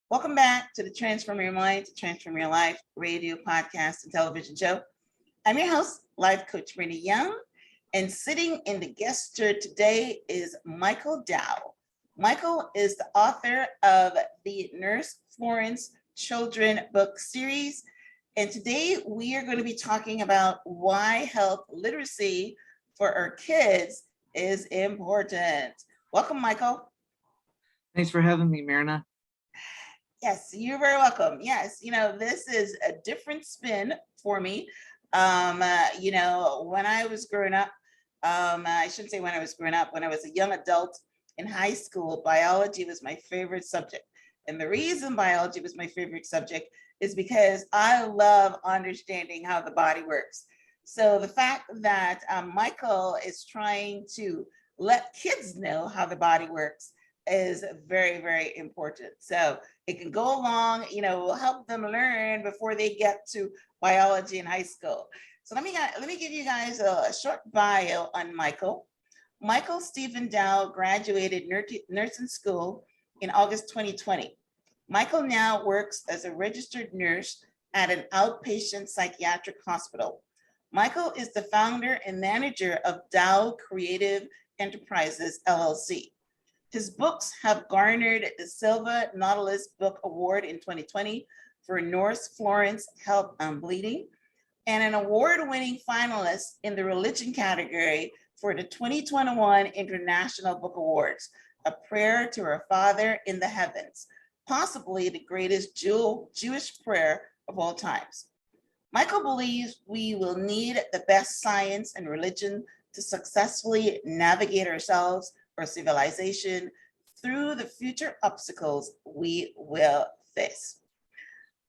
Welcome back to the Transform Your Mind to Transform Your Life radio, podcast, and television show. I'm your host, Life Coach Brenda Young, and sitting in the guest chair today is Michael Dow. Michael is the author of the Nurse Florence Children book series, and today we are going to be talking about why health literacy for our kids is important. Welcome, Michael. Thanks for having me, Myrna. Yes, you're very welcome. Yes, this is a different spin for me. When I was growing up, I shouldn't say when I was growing up, when I was a young adult in high school, biology was my favorite subject. And the reason biology was my favorite subject is because I love understanding how the body works. So the fact that Michael is trying to let kids know how the body works is very, very important. So it can go along, help them learn before they get to biology in high school. So let me give you guys a short bio on Michael. Michael Stephen Dow graduated nursing school in August 2020. Michael now works as a registered nurse at an outpatient psychiatric hospital. Michael is the founder and manager of Dow Creative Enterprises, LLC. His books have garnered the Silver Nautilus Book Award in 2020 for Nurse Florence Help on Bleeding, and an award-winning finalist in the religion category for the 2021 International Book Awards, A Prayer to Our Father in the Heavens, possibly the greatest Jewish prayer of all times. Michael believes we will need the best science and religion to successfully navigate ourselves or civilization through the future obstacles we will face.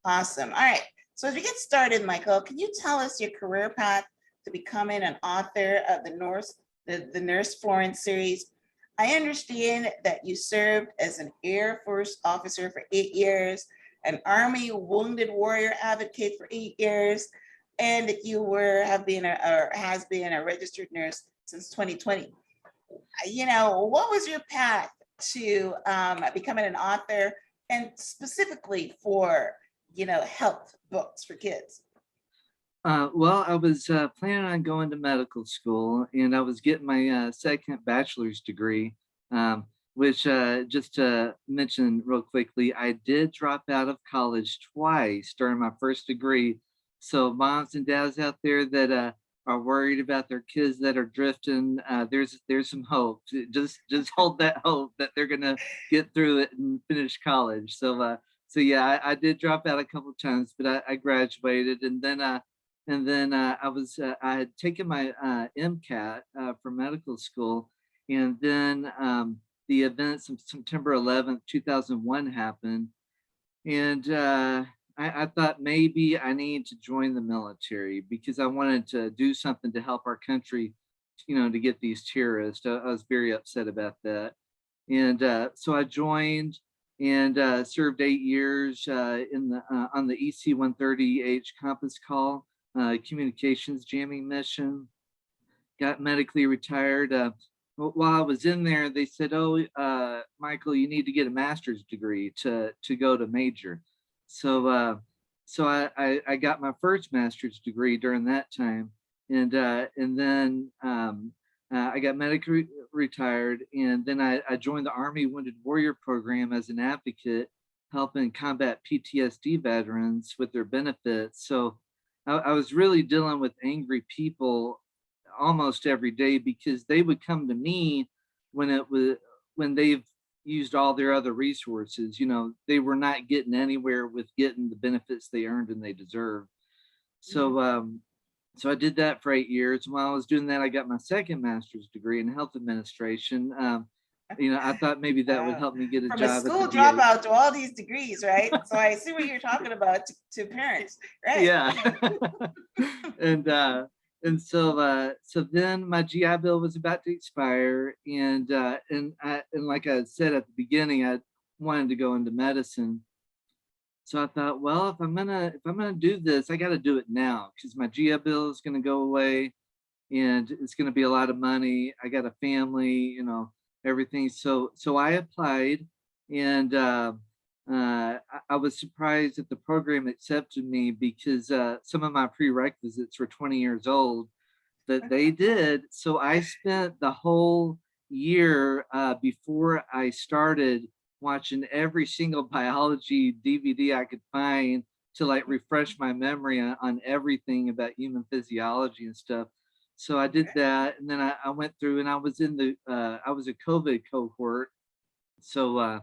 Awesome. All right. So as we get started, Michael, can you tell us your career path to becoming an author of the Nurse Florence series? I understand that you served as an Air Force officer for 8 years, an Army Wounded Warrior advocate for 8 years, and that you has been a registered nurse since 2020. What was your path to becoming an author, and specifically for, health books for kids? Well, I was planning on going to medical school, and I was getting my second bachelor's degree, which just to mention real quickly, I did drop out of college twice during my first degree. So moms and dads out there that are worried about their kids that are drifting, there's some hope. Just hold that hope that they're gonna get through it and finish college. So yeah, I did drop out a couple of times, but I graduated, and then I had taken my MCAT for medical school, and then the events of September 11th, 2001 happened, and I thought maybe I need to join the military because I wanted to do something to help our country, to get these terrorists. I was very upset about that. And so I joined and served 8 years on the EC-130H compass call, communications jamming mission, got medically retired. While I was in there, they said, "Oh, Michael, you need to get a master's degree to go to major." So I got my first master's degree during that time, and then I got medically retired, and then I joined the Army Wounded Warrior Program as an advocate, helping combat PTSD veterans with their benefits. So I was really dealing with angry people almost every day because they would come to me when they've used all their other resources. They were not getting anywhere with getting the benefits they earned and they deserved. So I did that for 8 years. While I was doing that, I got my second master's degree in health administration. I thought maybe that would help me get a From job a school at the dropout to all these degrees, right? So I see what you're talking about to parents, right? Yeah. and so then my GI Bill was about to expire, and like I said at the beginning, I wanted to go into medicine. So I thought, well, if I'm gonna do this, I got to do it now because my GI Bill is gonna go away, and it's gonna be a lot of money. I got a family, everything. So I applied, and I was surprised that the program accepted me because some of my prerequisites were 20 years old, but they did. So I spent the whole year before I started watching every single biology DVD I could find to like refresh my memory on everything about human physiology and stuff. So I did that, and then I went through, and I was in the I was a COVID cohort. So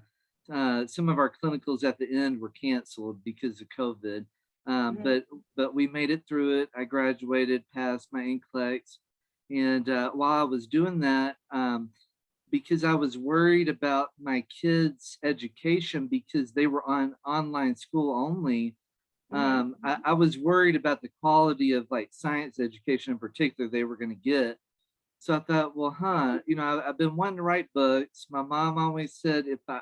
some of our clinicals at the end were canceled because of COVID. Mhm. But we made it through it. I graduated, passed my NCLEX, and while I was doing that, because I was worried about my kids' education because they were on online school only. Mhm. I was worried about the quality of like science education in particular they were going to get. So I thought, well, I've been wanting to write books. My mom always said if I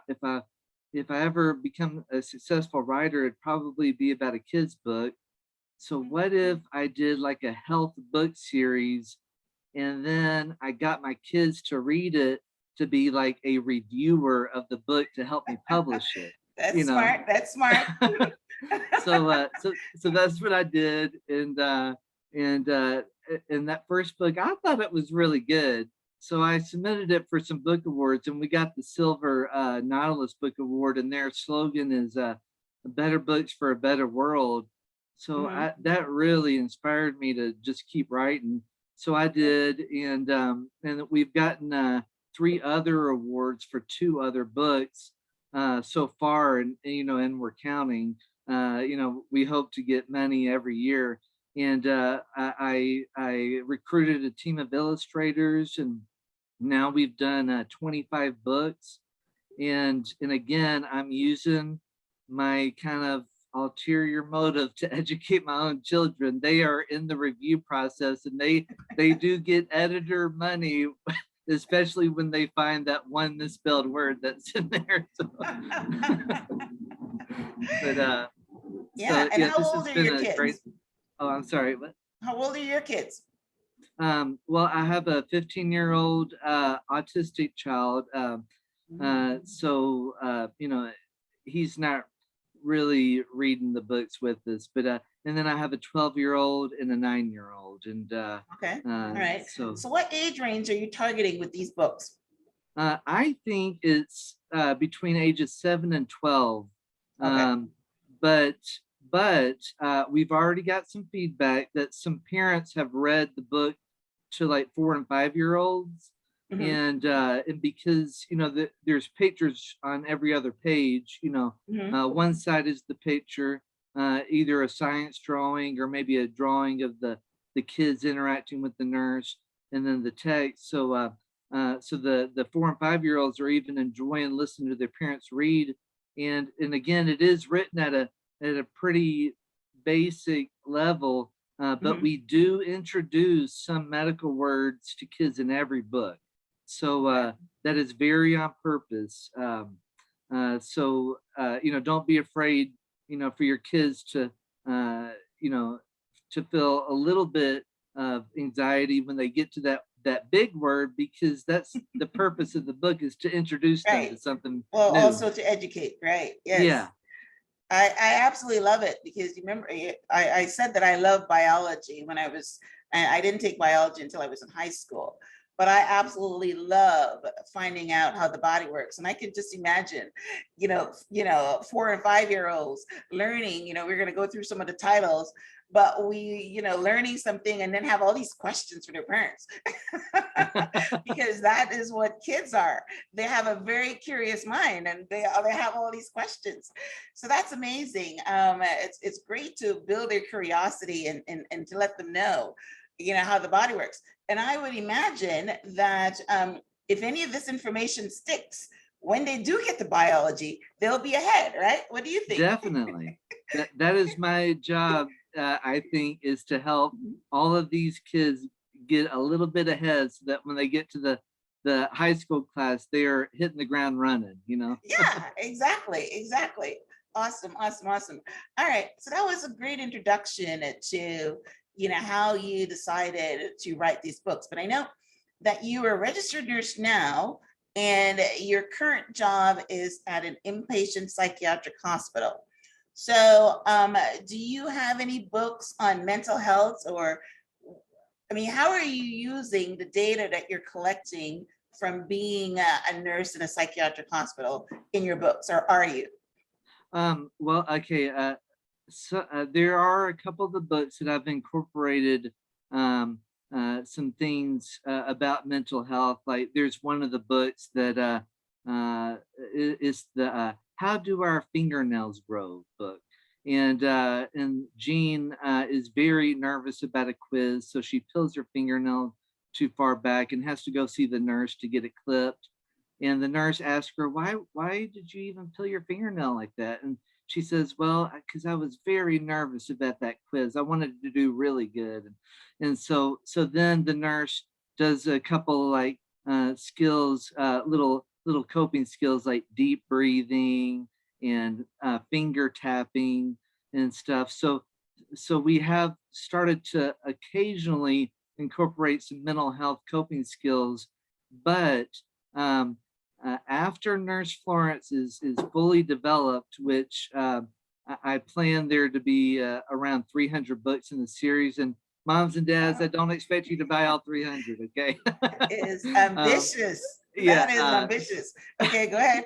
ever become a successful writer, it'd probably be about a kid's book. So what if I did like a health book series, and then I got my kids to read it to be like a reviewer of the book to help me publish it, you That's know? smart. That's smart. So that's what I did, and in that first book, I thought it was really good. So I submitted it for some book awards, and we got the Silver Nautilus Book Award, and their slogan is "Better books for a better world." So Mhm. that really inspired me to just keep writing. So I did, and we've gotten 3 other awards for 2 other books so far, and we're counting. We hope to get many every year. And I recruited a team of illustrators, and now we've done 25 books. And again, I'm using my kind of ulterior motive to educate my own children. They are in the review process, and they do get editor money, especially when they find that one misspelled word that's in there. So, but Yeah. so And yeah, how this old has are been your a great. kids? Oh, I'm sorry. What? How old are your kids? Well, I have a 15-year-old autistic child. Mhm. He's not really reading the books with us, but and then I have a 12-year-old and a 9-year-old, and Okay. All right. so So what age range are you targeting with these books? I think it's between ages 7 and 12. Okay. Um, but we've already got some feedback that some parents have read the book to like 4 and 5-year-olds, Hmm. and because there's pictures on every other page. Hmm. One side is the picture, either a science drawing or maybe a drawing of the kids interacting with the nurse, and then the text. So the 4 and 5-year-olds are even enjoying listening to their parents read, and again, it is written at a pretty basic level, but Hmm. we do introduce some medical words to kids in every book. So that is very on purpose. Don't be afraid, for your kids uh, you know, to feel a little bit of anxiety when they get to that big word, because that's the purpose of the book, is to introduce them to Right. something Well, new. also to educate, right? Yes. Yeah, I absolutely love it because you remember I said that I love biology when I didn't take biology until I was in high school, but I absolutely love finding out how the body works. And I can just imagine, 4 and 5-year-olds learning, we're going to go through some of the titles, but learning something and then have all these questions for their parents. Because that is what kids are. They have a very curious mind and they have all these questions. So that's amazing. It's great to build their curiosity and to let them know, how the body works. And I would imagine that if any of this information sticks, when they do get to biology, they'll be ahead, right? What do you think? definitely. That is my job. I think, is to help all of these kids get a little bit ahead, so that when they get to the high school class, they are hitting the ground running. Yeah, exactly, exactly. Awesome, awesome, awesome. All right, so that was a great introduction to, how you decided to write these books. But I know that you are a registered nurse now, and your current job is at an inpatient psychiatric hospital. So do you have any books on mental health, or, I mean, how are you using the data that you're collecting from being a nurse in a psychiatric hospital in your books, or are you? Well, okay. So there are a couple of the books that I've incorporated some things about mental health. Like there's one of the books that is the "How Do Our Fingernails Grow" book, and Jean is very nervous about a quiz, so she peels her fingernail too far back and has to go see the nurse to get it clipped. And the nurse asks her, why did you even peel your fingernail like that? And she says, well, because I was very nervous about that quiz. I wanted to do really good. And so then the nurse does a couple of like skills, little coping skills like deep breathing and finger tapping and stuff. So we have started to occasionally incorporate some mental health coping skills, but after Nurse Florence is fully developed, which I plan there to be around 300 books in the series. And moms and dads, I don't expect you to buy all 300, okay? Is ambitious. Yeah. That is ambitious. Okay, go ahead.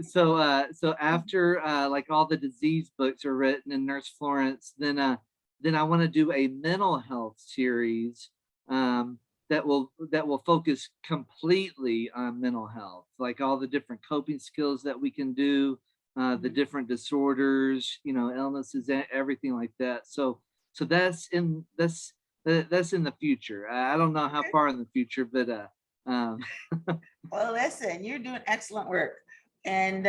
So after like all the disease books are written in Nurse Florence, then I want to do a mental health series that will focus completely on mental health, like all the different coping skills that we can do, the different disorders, illnesses, everything like that. So that's in the future. I don't know how Okay. far in the future, but Well, listen, you're doing excellent work. And,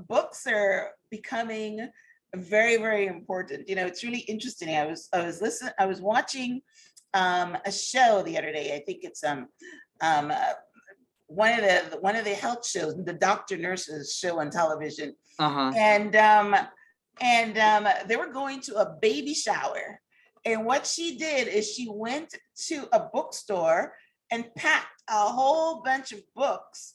books are becoming very, very important. It's really interesting. I was watching a show the other day. I think it's one of the health shows, the doctor nurses show on television, uh-huh. and they were going to a baby shower, and what she did is she went to a bookstore and packed a whole bunch of books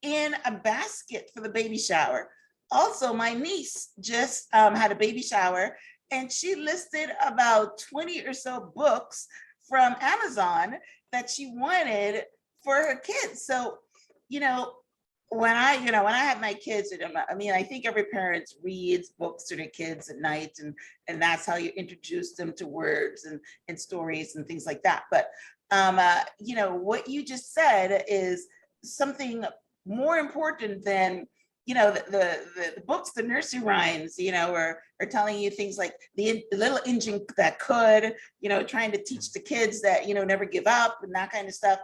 in a basket for the baby shower. Also, my niece just had a baby shower, and she listed about 20 or so books from Amazon that she wanted for her kids. So, when I have my kids, I think every parent reads books to their kids at night, and that's how you introduce them to words and stories and things like that. But what you just said is something more important than the books, the nursery rhymes, are telling you things like the little engine that could, trying to teach the kids that, never give up and that kind of stuff.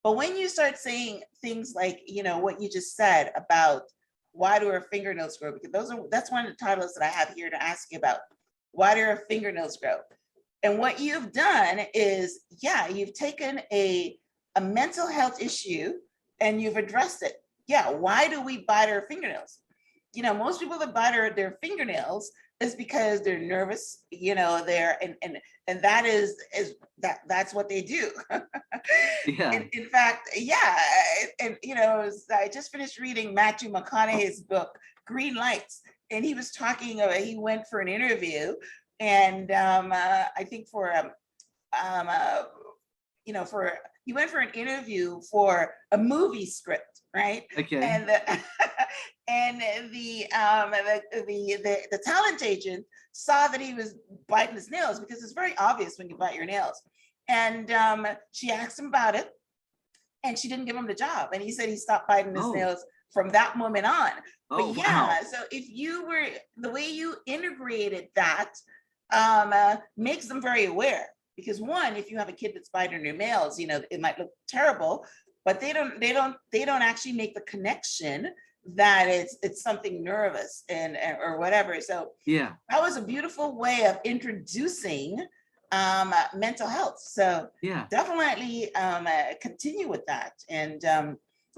But when you start saying things like, what you just said about why do our fingernails grow, because that's one of the titles that I have here to ask you about. Why do our fingernails grow? And what you've done is, you've taken a mental health issue and you've addressed it. Yeah, why do we bite our fingernails? Most people that bite their fingernails is because they're nervous, they're and that is that's what they do. Yeah. In fact, and I just finished reading Matthew McConaughey's book, Green Lights, and he was talking about, he went for an interview, and I think he went for an interview for a movie script, right? Okay. And the talent agent saw that he was biting his nails, because it's very obvious when you bite your nails. And she asked him about it, and she didn't give him the job. And he said he stopped biting his nails from that moment on. Oh, but wow. So if you were, the way you integrated that makes them very aware. Because one, if you have a kid that's biting their nails, it might look terrible, but they don't actually make the connection that it's something nervous and or whatever. So Yeah, that was a beautiful way of introducing mental health. So yeah. definitely continue with that, and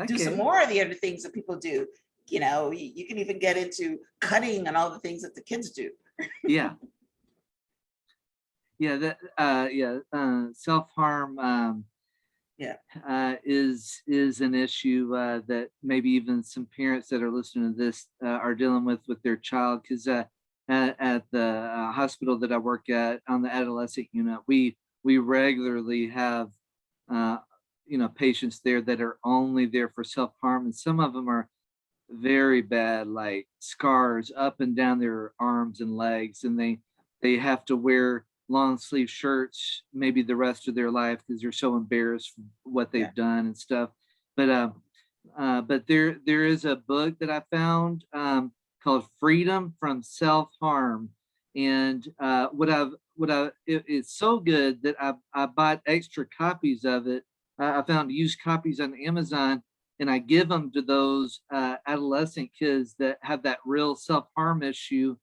do some Okay. more of the other things that people do. You can even get into cutting and all the things that the kids do. Yeah. Yeah, self-harm. Yeah. is an issue that maybe even some parents that are listening to this are dealing with their child. Because at the hospital that I work at on the adolescent unit, we regularly have uh, patients there that are only there for self-harm, and some of them are very bad, like scars up and down their arms and legs, and they have to wear long sleeve shirts maybe the rest of their life because they're so embarrassed for what Yeah. they've done and stuff. But there is a book that I found called Freedom from Self-Harm. And it's so good that I bought extra copies of it. I found used copies on Amazon, and I give them to those adolescent kids that have that real self-harm issue.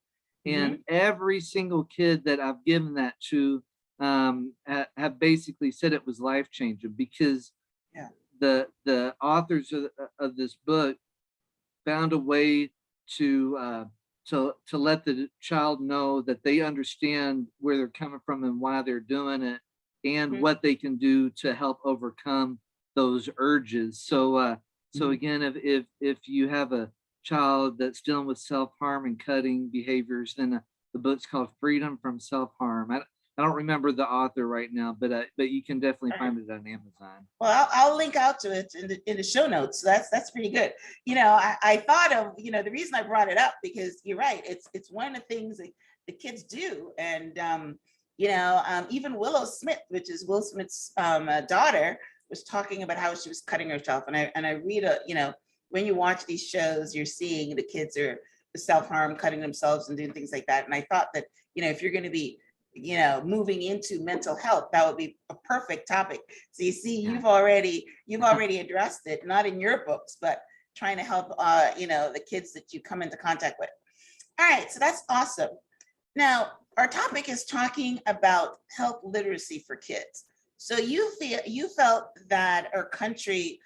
And Hmm. every single kid that I've given that to have basically said it was life changing, because Yeah. the authors of this book found a way to to let the child know that they understand where they're coming from and why they're doing it, and Hmm. what they can do to help overcome those urges. So Hmm. again, if you have a child that's dealing with self-harm and cutting behaviors, then the book's called Freedom from Self-Harm. I don't remember the author right now, but you can definitely find it on Amazon. Well, I'll link out to it in the show notes. So that's pretty good. I thought of, the reason I brought it up, because you're right. It's one of the things that the kids do. And, even Willow Smith, which is Will Smith's daughter, was talking about how she was cutting herself. And I read when you watch these shows, you're seeing the kids are self-harm, cutting themselves and doing things like that. And I thought that, if you're going to be, moving into mental health, that would be a perfect topic. So you see, Yeah. you've already addressed it, not in your books, but trying to help the kids that you come into contact with. All right, so that's awesome. Now, our topic is talking about health literacy for kids. So you felt that our country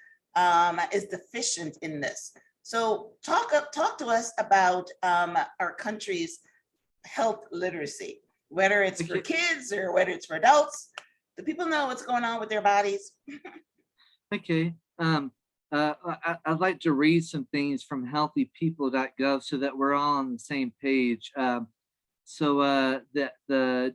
is deficient in this. So talk to us about our country's health literacy, whether it's for Okay. kids or whether it's for adults. Do people know what's going on with their bodies? Okay. I'd like to read some things from healthypeople.gov so that we're all on the same page. The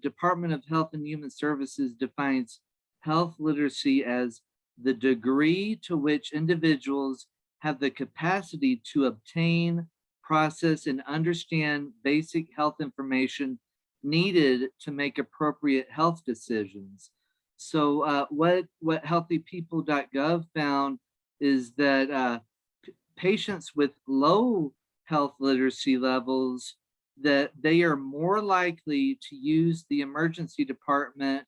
Department of Health and Human Services defines health literacy as the degree to which individuals have the capacity to obtain, process, and understand basic health information needed to make appropriate health decisions. So what healthypeople.gov found is that patients with low health literacy levels, that they are more likely to use the emergency department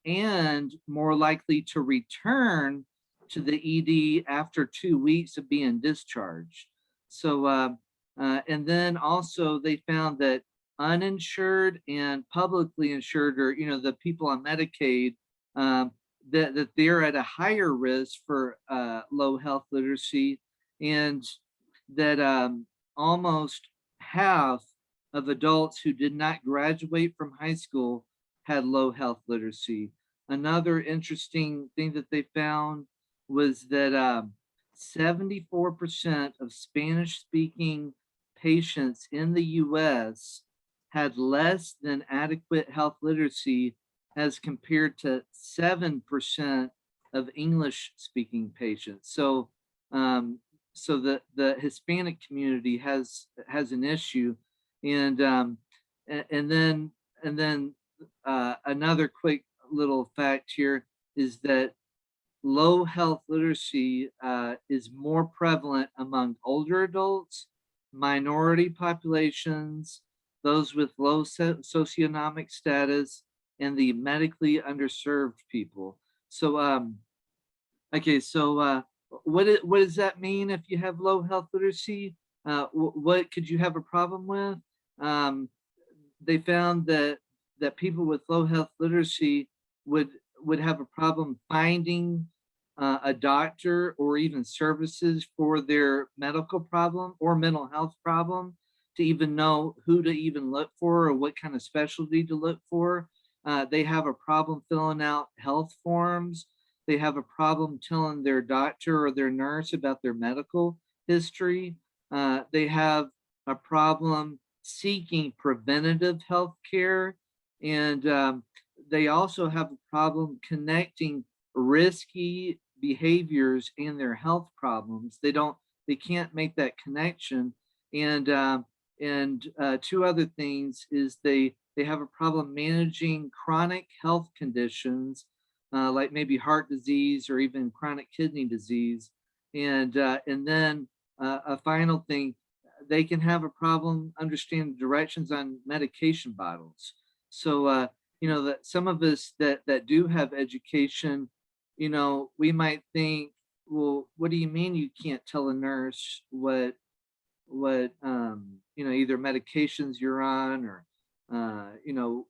and more likely to return to the ED after 2 weeks of being discharged. And then also they found that uninsured and publicly insured, or the people on Medicaid, um, that they're at a higher risk for low health literacy, and that almost half of adults who did not graduate from high school had low health literacy. Another interesting thing that they found was that 74% of Spanish speaking patients in the US had less than adequate health literacy, as compared to 7% of English speaking patients. Um, so the Hispanic community has an issue. And and then another quick little fact here is that low health literacy is more prevalent among older adults, minority populations, those with low socioeconomic status, and the medically underserved people. So okay, so what does that mean if you have low health literacy? What could you have a problem with? Um, they found that people with low health literacy would would have a problem finding a doctor or even services for their medical problem or mental health problem, to even know who to even look for or what kind of specialty to look for. They have a problem filling out health forms. they have a problem telling their doctor or their nurse about their medical history. They have a problem seeking preventative health care. And they also have a problem connecting risky behaviors and their health problems. They can't make that connection. And two other things is they have a problem managing chronic health conditions, like maybe heart disease or even chronic kidney disease. And then a final thing, they can have a problem understanding directions on medication bottles. So that some of us that do have education, we might think, well, what do you mean you can't tell a nurse what either medications you're on, or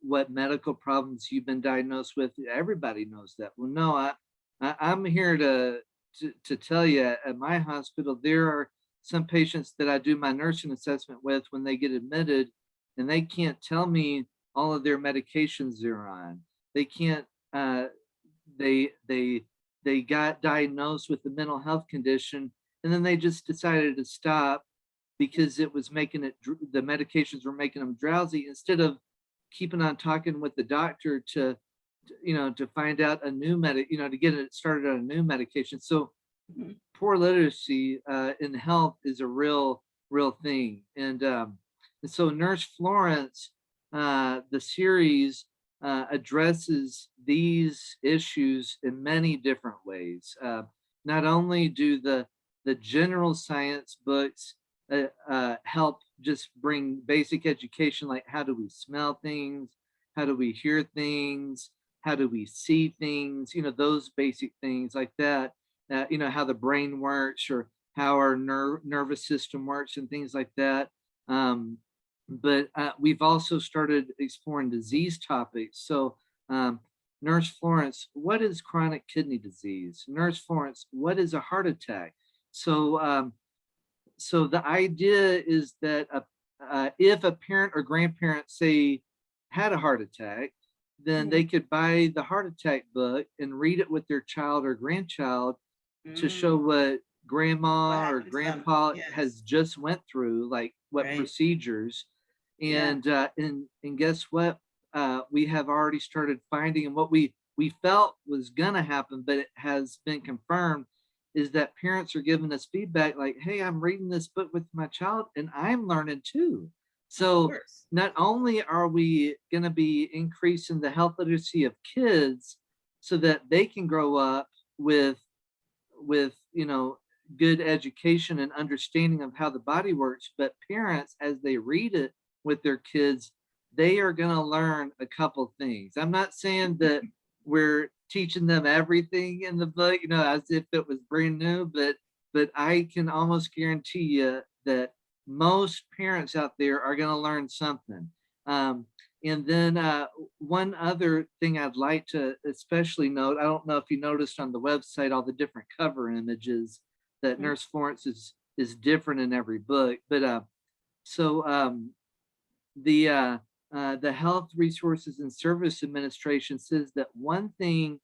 what medical problems you've been diagnosed with? Everybody knows that. Well, no, I'm here to tell you, at my hospital, there are some patients that I do my nursing assessment with when they get admitted, and they can't tell me all of their medications they're on. They can't, they got diagnosed with a mental health condition, and then they just decided to stop because it was the medications were making them drowsy, instead of keeping on talking with the doctor to find out a new to get it started on a new medication. So poor literacy in health is a real thing. And so Nurse Florence, the series addresses these issues in many different ways. Not only do the general science books help just bring basic education, like how do we smell things, how do we hear things, how do we see things, those basic things like that, how the brain works, or how our nervous system works and things like that. But we've also started exploring disease topics. So Nurse Florence, what is chronic kidney disease? Nurse Florence, what is a heart attack? So so the idea is that if a parent or grandparent, say, had a heart attack, then they could buy the heart attack book and read it with their child or grandchild to show what grandma or grandpa has just went through, like what procedures. And guess what? We have already started finding, and what we felt was gonna happen, but it has been confirmed, is that parents are giving us feedback like, hey, I'm reading this book with my child and I'm learning too. So not only are we going to be increasing the health literacy of kids so that they can grow up with good education and understanding of how the body works, but parents, as they read it with their kids, they are going to learn a couple things. I'm not saying that we're teaching them everything in the book, as if it was brand new, but I can almost guarantee you that most parents out there are going to learn something. And then one other thing I'd like to especially note, I don't know if you noticed on the website all the different cover images that Nurse Florence is different in every book, but the Health Resources and Service Administration says that one thing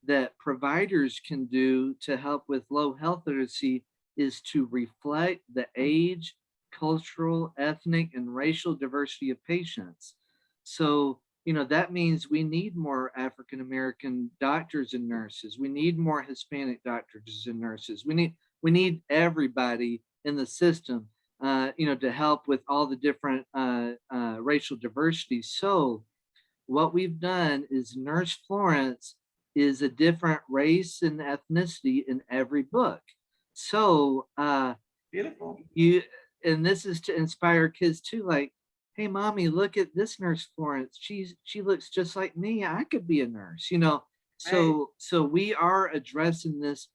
that providers can do to help with low health literacy is to reflect the age, cultural, ethnic, and racial diversity of patients. So, that means we need more African American doctors and nurses. We need more Hispanic doctors and nurses. We need everybody in the system, to help with all the different racial diversity. So what we've done is Nurse Florence is a different race and ethnicity in every book. So beautiful. And this is to inspire kids too, like, hey, mommy, look at this Nurse Florence. She looks just like me. I could be a nurse, So we are addressing this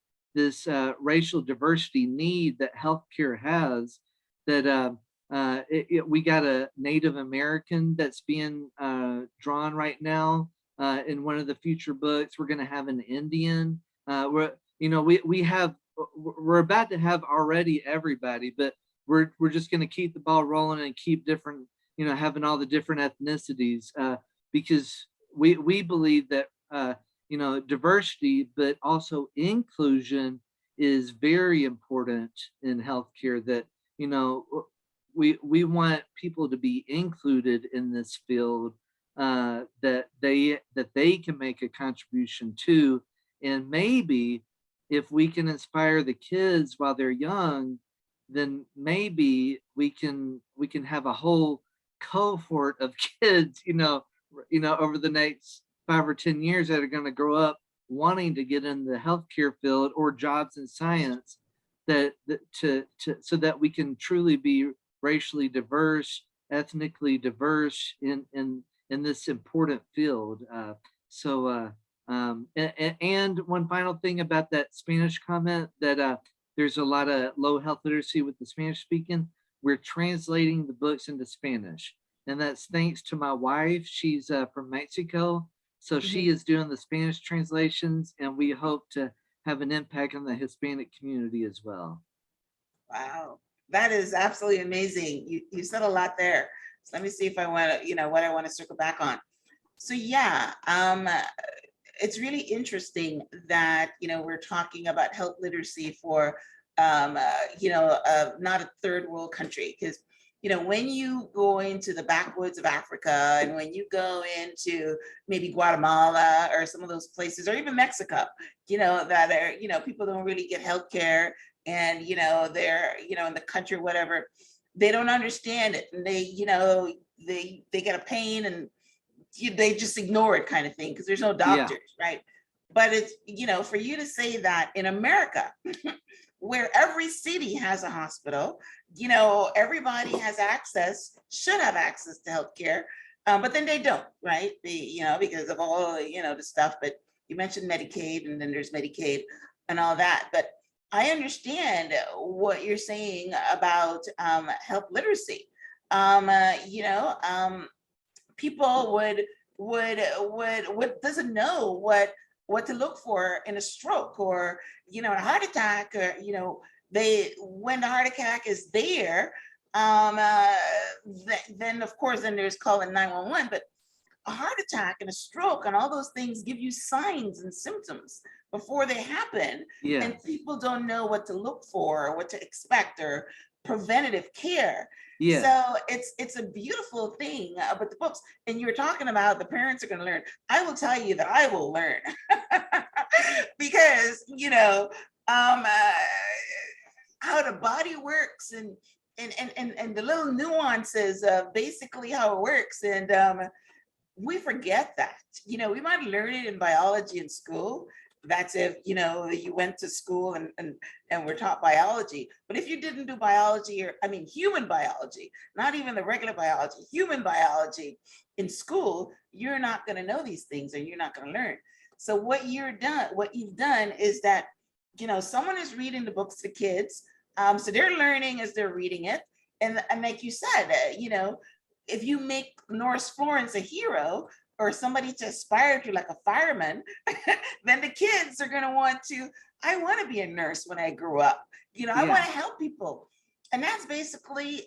racial diversity need that healthcare has. That we got a Native American that's being drawn right now in one of the future books. We're going to have an Indian. We're about to have already everybody, but we're just going to keep the ball rolling and keep different, having all the different ethnicities, because we believe that diversity, but also inclusion is very important in healthcare. That we want people to be included in this field, that they can make a contribution to. And maybe if we can inspire the kids while they're young, then maybe we can have a whole cohort of kids, over the next 5 or 10 years, that are going to grow up wanting to get in the healthcare field or jobs in science, so that we can truly be racially diverse, ethnically diverse in this important field. And one final thing about that Spanish comment, that there's a lot of low health literacy with the Spanish speaking. We're translating the books into Spanish, and that's thanks to my wife. She's from Mexico, so she is doing the Spanish translations, and we hope to have an impact on the Hispanic community as well. Wow, that is absolutely amazing. You said a lot there. So let me see if I want to, what I want to circle back on. So yeah, it's really interesting that, we're talking about health literacy for, not a third world country, because, when you go into the backwoods of Africa, and when you go into maybe Guatemala or some of those places, or even Mexico, that are, people don't really get health care, and, they're, in the country, whatever, they don't understand it. And they get a pain, and they just ignore it, kind of thing, because there's no doctors, right? But it's, for you to say that in America, where every city has a hospital, everybody has access, should have access to healthcare, but then they don't, right? Because of all, the stuff. But you mentioned Medicaid, and then there's Medicaid and all that. But I understand what you're saying about health literacy. People doesn't know what to look for in a stroke, or a heart attack, or when the heart attack is there, then of course then there's calling 911. But a heart attack and a stroke and all those things give you signs and symptoms before they happen, and people don't know what to look for, or what to expect, or preventative care. So it's a beautiful thing about the books. And you were talking about the parents are going to learn. I will tell you that I will learn because how the body works, and the little nuances of basically how it works. And we forget that. We might learn it in biology in school. That's if you went to school and were taught biology. But if you didn't do biology, or human biology, not even the regular biology, human biology in school, you're not going to know these things, and you're not going to learn. So what you've done is that someone is reading the books to kids, so they're learning as they're reading it. And like you said, if you make Nurse Florence a hero, or somebody to aspire to, like a fireman, then the kids are going to I want to be a nurse when I grew up. I want to help people. And that's basically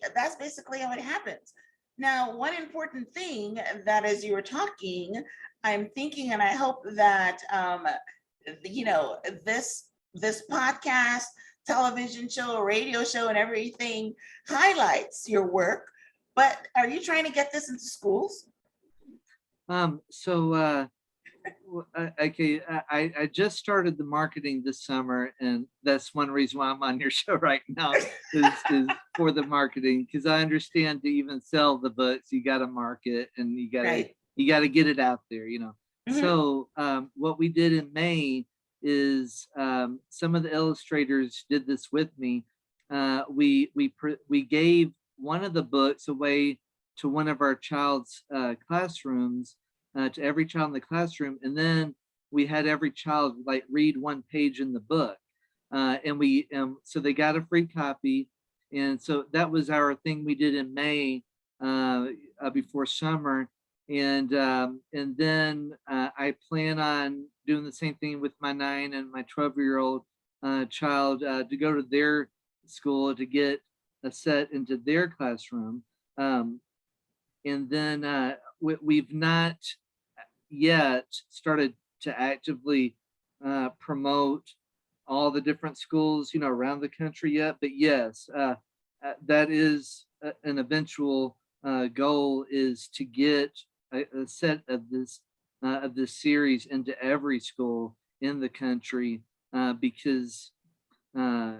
how it happens. Now, one important thing that, as you were talking, I'm thinking, and I hope that, this podcast, television show, radio show, and everything highlights your work. But are you trying to get this into schools? Okay, I just started the marketing this summer, and that's one reason why I'm on your show right now, is for the marketing, because I understand to even sell the books, you got to market, and you got to get it out there, So what we did in May is, some of the illustrators did this with me. We gave one of the books away to one of our child's classrooms, to every child in the classroom. And then we had every child read one page in the book. So they got a free copy. And so that was our thing we did in May, before summer. And then I plan on doing the same thing with my 9 and my 12-year-old child, to go to their school to get a set into their classroom. And then we've not yet started to actively promote all the different schools, around the country yet. But yes, that is an eventual goal, is to get a set of this series into every school in the country, because uh,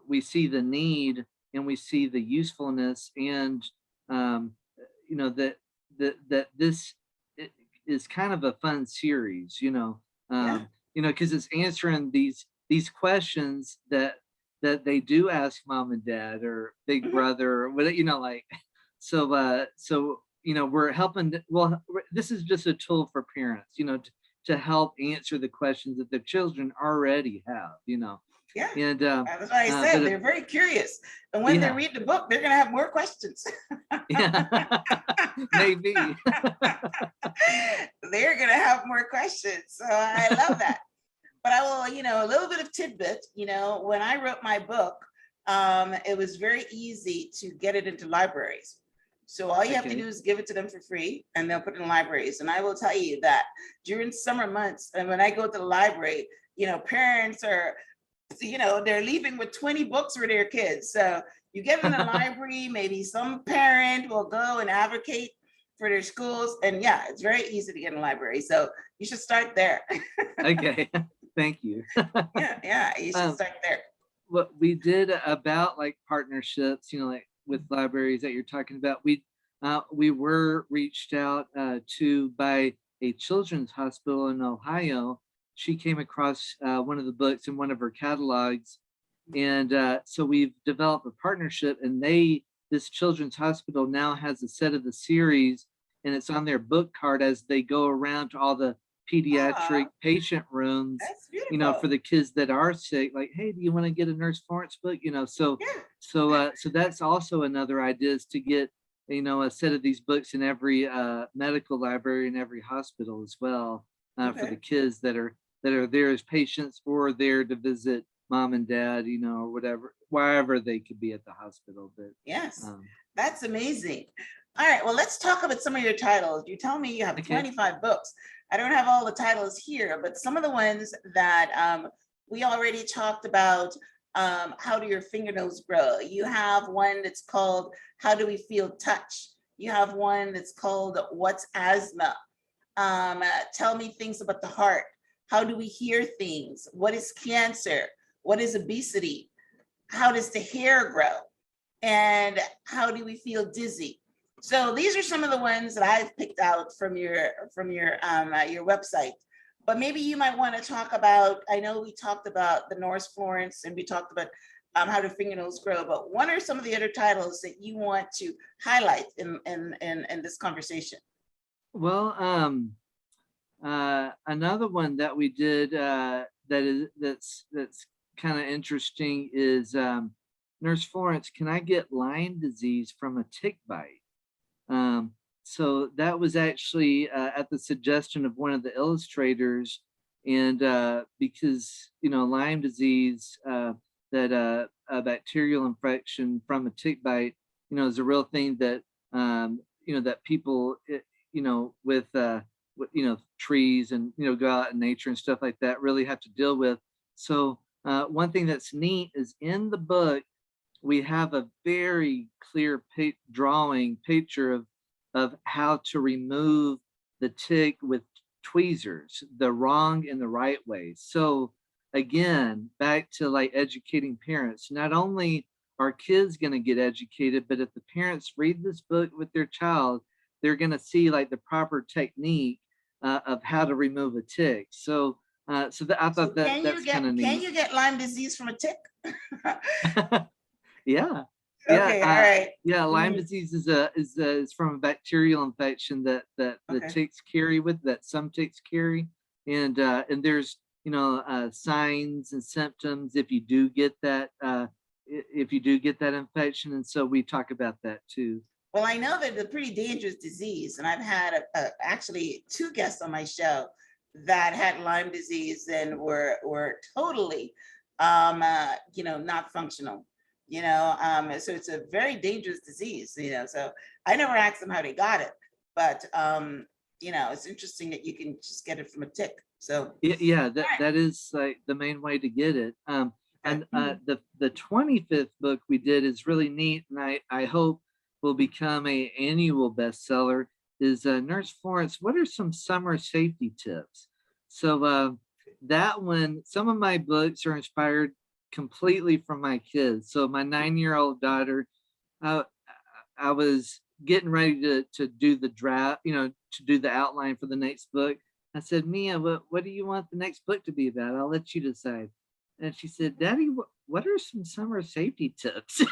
we see the need and we see the usefulness, and um, that this is kind of a fun series, Yeah. because it's answering these questions that they do ask mom and dad or big Mhm. brother or what, like. So we're helping. Well, this is just a tool for parents, to help answer the questions that their children already have, Yeah. and That's what I but said. They're very curious. And when they yeah, read the book, they're going to have more questions. yeah, maybe. They're going to have more questions. So I love that. But I will, a little bit of tidbit, when I wrote my book, it was very easy to get it into libraries. So all you have to Okay. do is give it to them for free and they'll put it in libraries. And I will tell you that during summer months, and when I go to the library, parents are, they're leaving with 20 books for their kids. So you get in the library, maybe some parent will go and advocate for their schools. And yeah, it's very easy to get in the library. So you should start there. Okay. Thank you. Yeah, you should um, start there. what we did about like partnerships, like with libraries that you're talking about, we were reached out to by a children's hospital in Ohio. She came across one of the books in one of her catalogs, and so we've developed a partnership, and this children's hospital now has a set of the series, and it's on their book card as they go around to all the Ah, pediatric patient rooms, that's beautiful. for the kids that are sick. Like, hey, do you want to get a Nurse Florence book? So Yeah. so that's also another idea, is to get a set of these books in every medical library and every hospital as well, for the Okay. kids that are there as patients or there to visit mom and dad, or whatever, wherever they could be at the hospital. But Yes, um, that's amazing. All right, well, let's talk about some of your titles. You tell me you have okay, 25 books. I don't have all the titles here, but some of the ones that we already talked about, how do your fingernails grow? You have one that's called How Do We Feel Touch? You have one that's called What's Asthma? Tell me things about the heart. How do we hear things? What is cancer? What is obesity? How does the hair grow? And how do we feel dizzy? So these are some of the ones that I've picked out from your website. But maybe you might want to talk about. I know we talked about the Nurse Florence, and we talked about how do fingernails grow. But what are some of the other titles that you want to highlight in this conversation? well, another one that we did, that's kind of interesting, is Nurse Florence, can I get Lyme disease from a tick bite? So that was actually at the suggestion of one of the illustrators, and because Lyme disease, that a bacterial infection from a tick bite, is a real thing that that people, with trees and go out in nature and stuff like that, really have to deal with. So one thing that's neat is, in the book we have a very clear drawing picture of how to remove the tick with tweezers, the wrong and the right way. So again, back to like educating parents. Not only are kids going to get educated, but if the parents read this book with their child, they're going to see like the proper technique of how to remove a tick. So that, I So thought that that's kind of can neat. you get Lyme disease from a tick? Yeah, yeah, Okay, all right. yeah. Lyme Mhm. disease is from a bacterial infection that the Okay. ticks carry, that some ticks carry, and there's signs and symptoms if you do get that, if you do get that infection, and so we talk about that too. Well, I know that it's a pretty dangerous disease, and I've had actually two guests on my show that had Lyme disease and were totally, not functional. So it's a very dangerous disease. So I never asked them how they got it, but it's interesting that you can just get it from a tick. So, Yeah, all right, that is like the main way to get it. okay. And the 25th book we did is really neat, and I hope will become a annual bestseller. Is Nurse Florence, what are some summer safety tips? So that one, some of my books are inspired completely from my kids. So my 9-year-old daughter, uh, I was getting ready to do the draft, to do the outline for the next book. I said, Mia, what do you want the next book to be about? I'll let you decide. And she said, Daddy, what are some summer safety tips?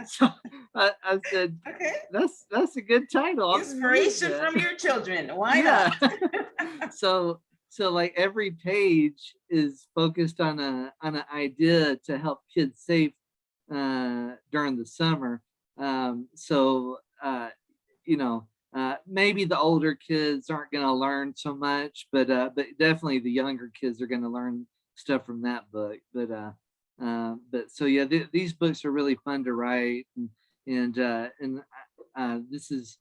So I said, Okay. that's a good title. I'm gonna use Inspiration that. from your children. Why not? Yeah. So like every page is focused on an idea to help kids safe during the summer. So maybe the older kids aren't going to learn so much, but definitely the younger kids are going to learn stuff from that book. But so yeah, these books are really fun to write, and this is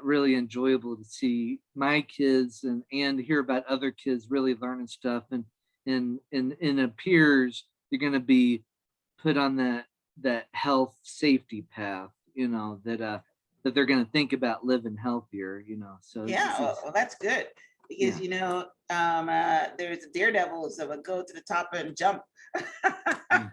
really enjoyable to see my kids and hear about other kids really learning stuff, and it appears you're going to be put on that health safety path, that they're going to think about living healthier, so Yeah, this well, is, that's good because yeah. there's daredevils that would go to the top and jump. Mm.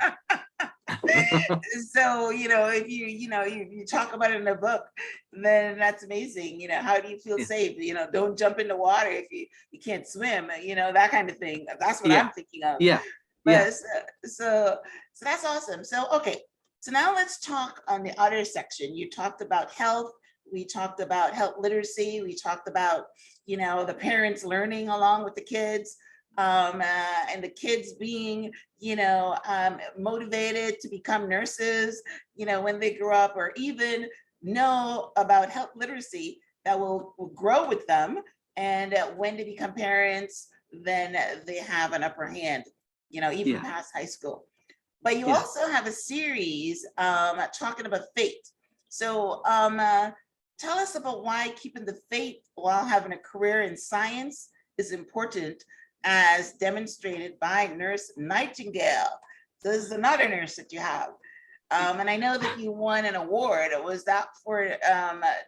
So if you talk about it in a book, then that's amazing. How do you feel Yeah, safe? Don't jump in the water if you can't swim. That kind of thing. That's what yeah, I'm thinking of. yeah, yeah, But so that's awesome. So okay, so now let's talk on the other section. You talked about health. We talked about health literacy. We talked about the parents learning along with the kids, and the kids being motivated to become nurses. When they grow up, or even know about health literacy that will grow with them. And when they become parents, then they have an upper hand, even yeah, past high school. But you yeah, also have a series talking about faith. So tell us about why keeping the faith while having a career in science is important, as demonstrated by Nurse Nightingale. So this is another nurse that you have. And I know that you won an award. Was that for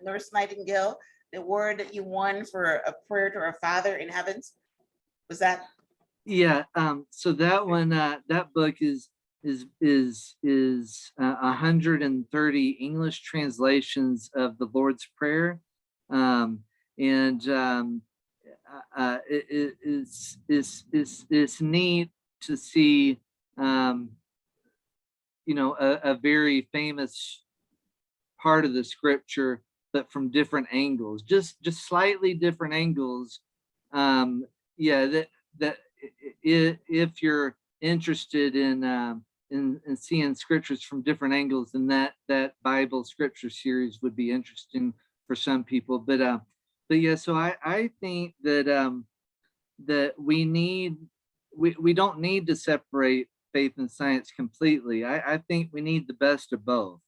Nurse Nightingale, the award that you won for a prayer to our Father in heavens? Was that? yeah. So that one, that book is 130 English translations of the Lord's Prayer, and it's neat to see, um, a very famous part of the scripture, but from different angles, just slightly different angles. Yeah, that if you're interested in seeing scriptures from different angles, then that Bible scripture series would be interesting for some people. But yeah, so I think that we don't need to separate faith and science completely. I think we need the best of both,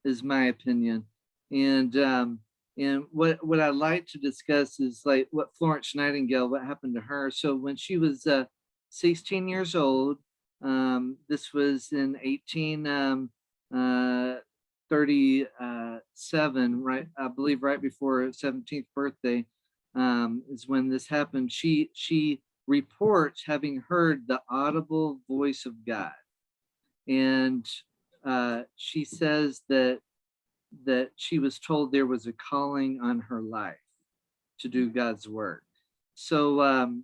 is my opinion. And what I'd like to discuss is like what Florence Nightingale, what happened to her. So when she was 16 years old, this was in 1837, right? I believe right before her 17th birthday, is when this happened. She reports having heard the audible voice of God, and she says that she was told there was a calling on her life to do God's work. So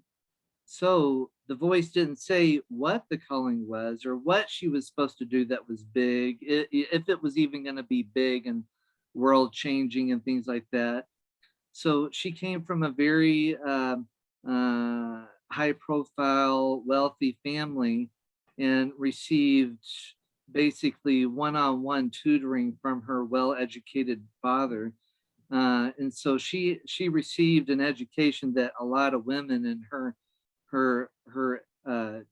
so the voice didn't say what the calling was or what she was supposed to do that was big, if it was even going to be big and world changing and things like that. So she came from a very high profile, wealthy family, and received basically one-on-one tutoring from her well-educated father. And so she received an education that a lot of women in her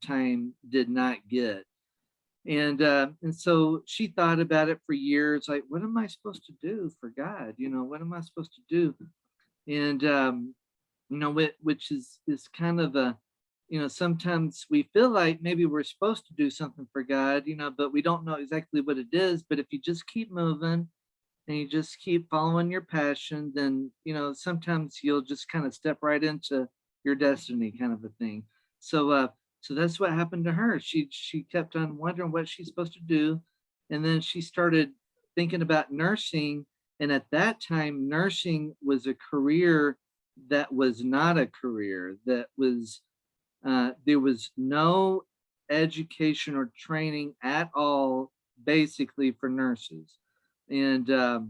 time did not get. And so she thought about it for years, like, what am I supposed to do for God? What am I supposed to do? And which is kind of a, sometimes we feel like maybe we're supposed to do something for God, but we don't know exactly what it is. But if you just keep moving and you just keep following your passion, then, sometimes you'll just kind of step right into your destiny, kind of a thing. So that's what happened to her. She kept on wondering what she's supposed to do. And then she started thinking about nursing. And at that time, nursing was a career that was not a career, that was, there was no education or training at all, basically, for nurses. And uh,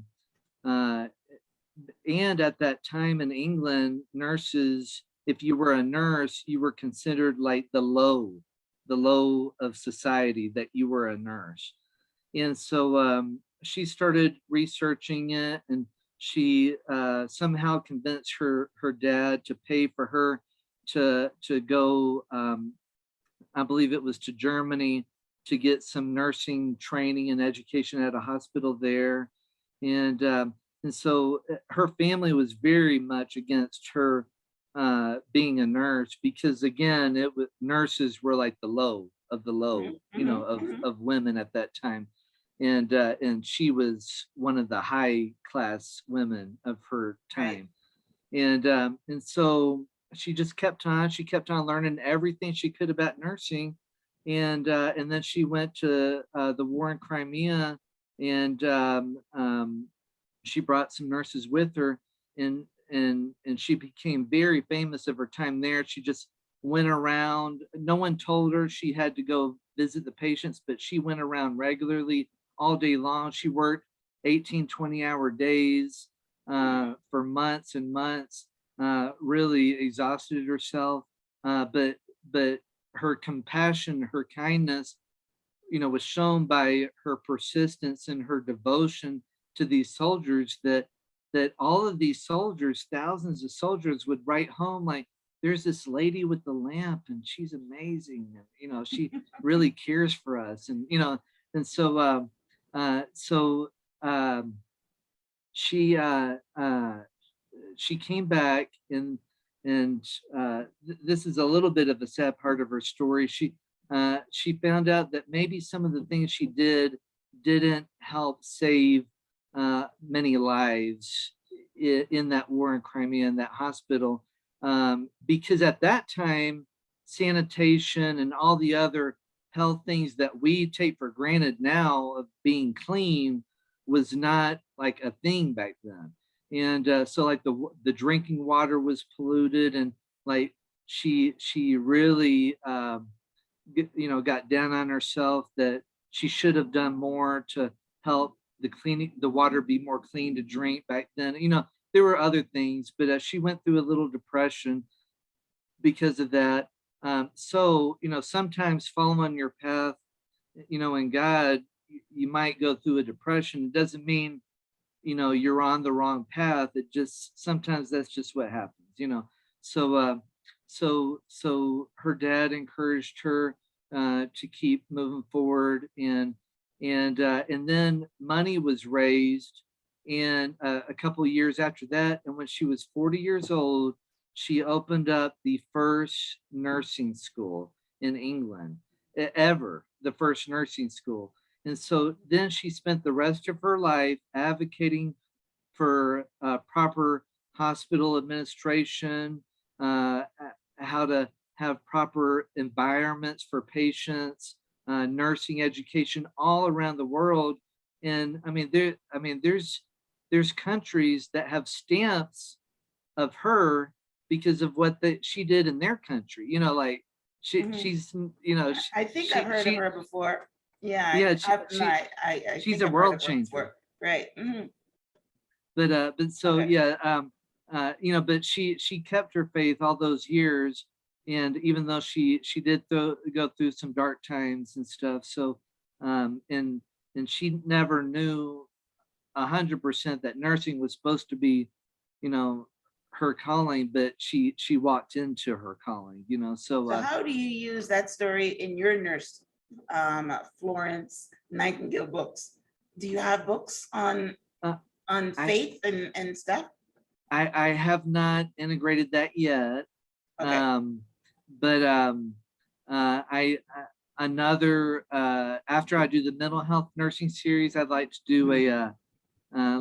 and at that time in England, nurses, if you were a nurse, you were considered like the low of society, that you were a nurse. And so she started researching it, and she somehow convinced her dad to pay for her to go. I believe it was to Germany, to get some nursing training and education at a hospital there. And so her family was very much against her being a nurse, because again, nurses were like the low of the low, of women at that time. And she was one of the high class women of her time. And so she just kept on. She kept on learning everything she could about nursing, and then she went to the war in Crimea, and she brought some nurses with her, and she became very famous of her time there. She just went around. No one told her she had to go visit the patients, but she went around regularly all day long. She worked 18, 20-hour days for months and months, really exhausted herself. But her compassion, her kindness, was shown by her persistence and her devotion to these soldiers, that all of these soldiers, thousands of soldiers, would write home like, there's this lady with the lamp and she's amazing, and she really cares for us. And so she she came back, and this is a little bit of a sad part of her story. She found out that maybe some of the things she didn't help save many lives in that war in Crimea, in that hospital, because at that time, sanitation and all the other health things that we take for granted now of being clean was not like a thing back then. And so like the drinking water was polluted, and like she really got down on herself, that she should have done more to help the water be more clean to drink back then. There were other things, but she went through a little depression because of that. So sometimes following your path, in God, you might go through a depression. It doesn't mean you're on the wrong path. It just, sometimes that's just what happens. So her dad encouraged her to keep moving forward, and then money was raised, and a couple of years after that, and when she was 40 years old, she opened up the first nursing school in England ever, the first nursing school. And so then she spent the rest of her life advocating for proper hospital administration, how to have proper environments for patients, nursing education all around the world. And there's countries that have stamps of her because of what she did in their country. Like she's I think I've heard of her before. Yeah, she's a world changer. Right. But so Okay. yeah, but she kept her faith all those years, and even though she did go through some dark times and stuff, so and she never knew 100% that nursing was supposed to be, her calling, but she walked into her calling. So how do you use that story in your Nurse Florence Nightingale books? Do you have books on uh, faith and stuff? I have not integrated that yet. Okay. But I another after I do the mental health nursing series, I'd like to do Mhm.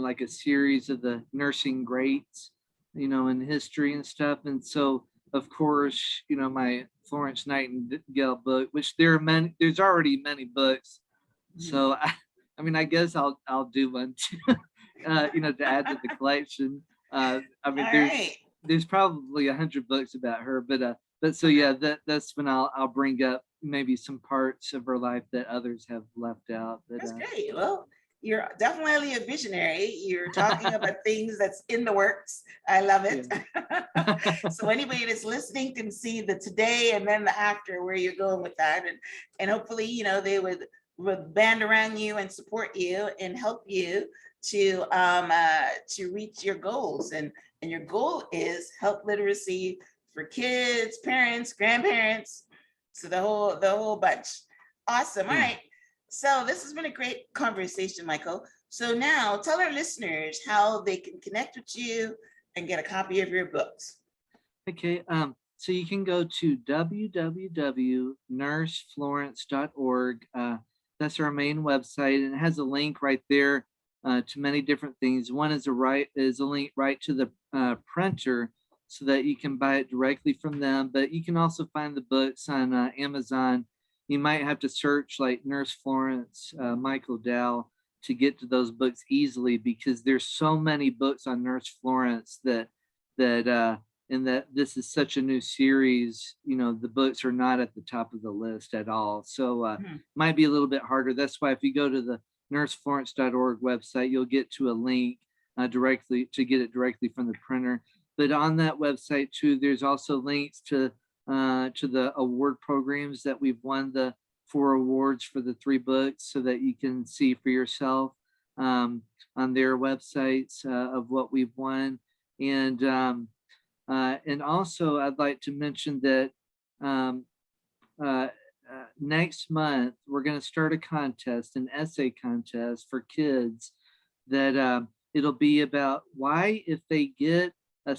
like a series of the nursing greats, in history and stuff. And so, of course, my Florence Nightingale book, which there's already many books. Mhm. So I mean, I guess I'll do one too, to add to the collection. I All mean, right. there's probably 100 books about her, but so Okay. yeah, that's when I'll bring up maybe some parts of her life that others have left out. But That's great. Well, you're definitely a visionary. You're talking about things that's in the works. I love yeah. it. So anybody that's listening can see the today and then the after where you're going with that. And hopefully, they would band around you and support you and help you to reach your goals. And your goal is health literacy for kids, parents, grandparents. So the whole bunch. Awesome. All Yeah. right. So this has been a great conversation, Michael. So now tell our listeners how they can connect with you and get a copy of your books. Okay. So you can go to www.nurseflorence.org. That's our main website, and it has a link right there to many different things. One is a link right to the printer, so that you can buy it directly from them. But you can also find the books on Amazon. You might have to search like Nurse Florence, Michael Dow, to get to those books easily, because there's so many books on Nurse Florence that and that this is such a new series, the books are not at the top of the list at all. So Mhm. might be a little bit harder. That's why if you go to the nurseflorence.org website, you'll get to a link directly to get it directly from the printer. But on that website too, there's also links to the award programs that we've won the 4 awards for the 3 books, so that you can see for yourself on their websites of what we've won. And also, I'd like to mention that um, next month we're going to start a contest, an essay contest for kids. That it'll be about why, if they get a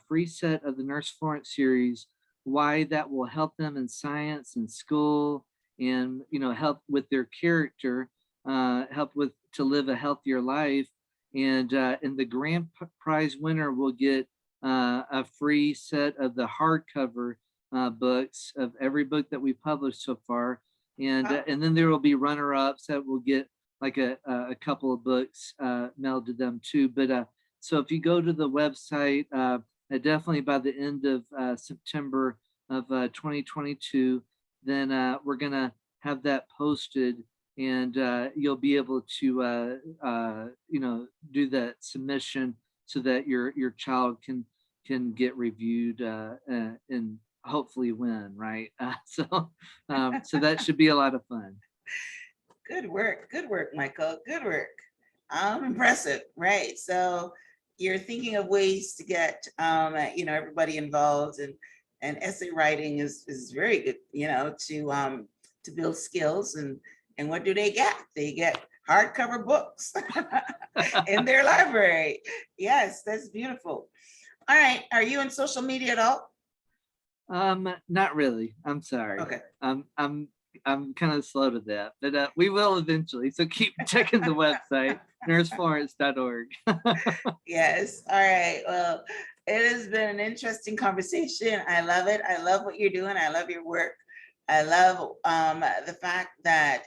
free set of the Nurse Florence series, why that will help them in science and school, and help with their character, help with to live a healthier life. And the grand prize winner will get a free set of the hardcover books of every book that we published so far. Wow. And then there will be runner-ups that will get like a couple of books mailed to them too. But so if you go to the website, definitely by the end of September of 2022, then we're gonna have that posted, and you'll be able to do that submission, so that your child can get reviewed and hopefully win, right? So that should be a lot of fun. Good work. Good work, Michael. Good work. Impressive. Right. So you're thinking of ways to get everybody involved, and essay writing is very good, to build skills. And what do they get? They get hardcover books in their library. Yes, that's beautiful. All right. Are you on social media at all? Not really. I'm sorry. Okay. I'm kind of slow to that, but we will eventually. So keep checking the website, nurseflorence.org. Yes. All right. Well, it has been an interesting conversation. I love it. I love what you're doing. I love your work. I love the fact that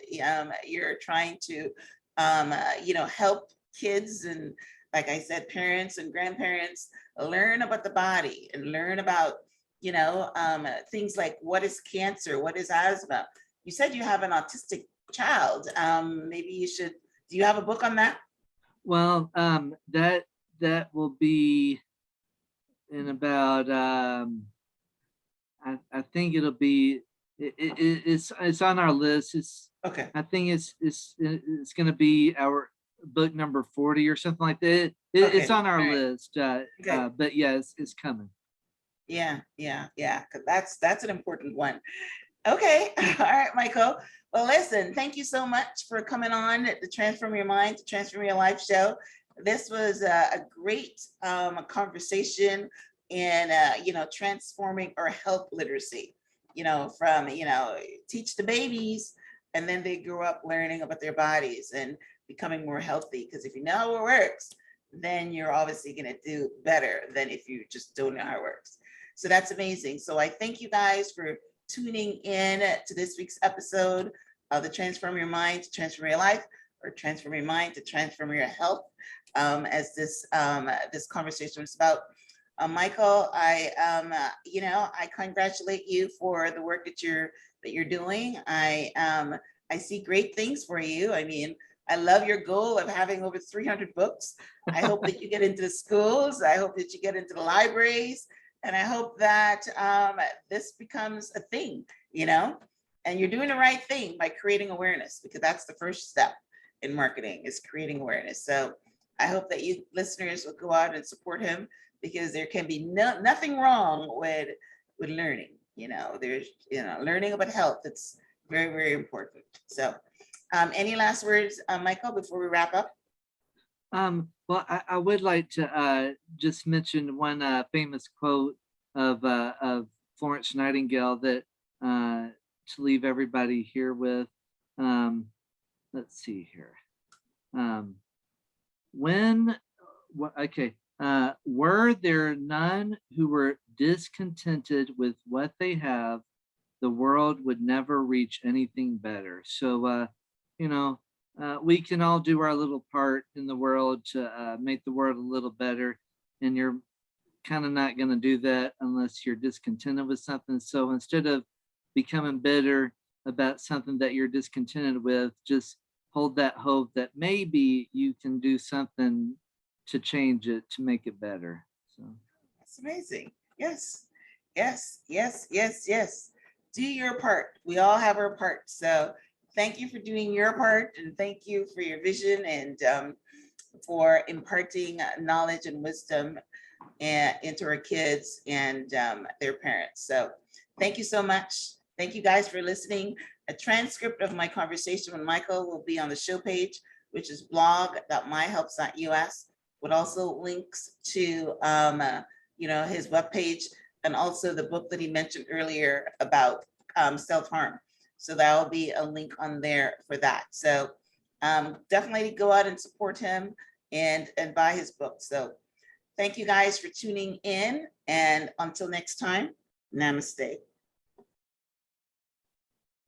you're trying to, help kids and, like I said, parents and grandparents learn about the body and learn about, things like what is cancer, what is asthma. You said you have an autistic child. Maybe you should. Do you have a book on that? Well, that will be in about I think it'll be it's on our list. Okay. I think it's going to be our book number 40 or something like that. It's Okay. on our All right. list. Okay. But yeah, it's coming. Yeah, yeah, yeah. 'Cause that's an important one. Okay. All right, Michael. Well, listen, thank you so much for coming on the Transform Your Mind to Transform Your Life show. this was a great conversation in, transforming our health literacy, from, teach the babies, and then they grow up learning about their bodies and becoming more healthy. Because if you know how it works, then you're obviously going to do better than if you just don't know how it works. So that's amazing. So I thank you guys for tuning in to this week's episode of the Transform Your Mind to Transform Your Life, or Transform Your Mind to Transform Your Health, as this conversation was about. Michael, I congratulate you for the work that you're doing. I see great things for you. I mean, I love your goal of having over 300 books. I hope that you get into the schools. I hope that you get into the libraries. And I hope that this becomes a thing, and you're doing the right thing by creating awareness, because that's the first step in marketing, is creating awareness. So I hope that you listeners will go out and support him, because there can be nothing wrong with learning. There's, learning about health. It's very, very important. So any last words, Michael, before we wrap up? Well, I would like to just mention one famous quote of Florence Nightingale that to leave everybody here with. Let's see here. Were there none who were discontented with what they have, the world would never reach anything better. So, we can all do our little part in the world to make the world a little better. And you're kind of not going to do that unless you're discontented with something. So instead of becoming bitter about something that you're discontented with, just hold that hope that maybe you can do something to change it, to make it better. So that's amazing. Yes, yes, yes, yes, yes. Do your part. We all have our part. So thank you for doing your part, and thank you for your vision, and for imparting knowledge and wisdom into our kids and their parents. So thank you so much. Thank you guys for listening. A transcript of my conversation with Michael will be on the show page, which is blog.myhelps.us, with also links to his webpage, and also the book that he mentioned earlier about self-harm. So that will be a link on there for that. So definitely go out and support him and buy his book. So thank you guys for tuning in, and until next time, namaste.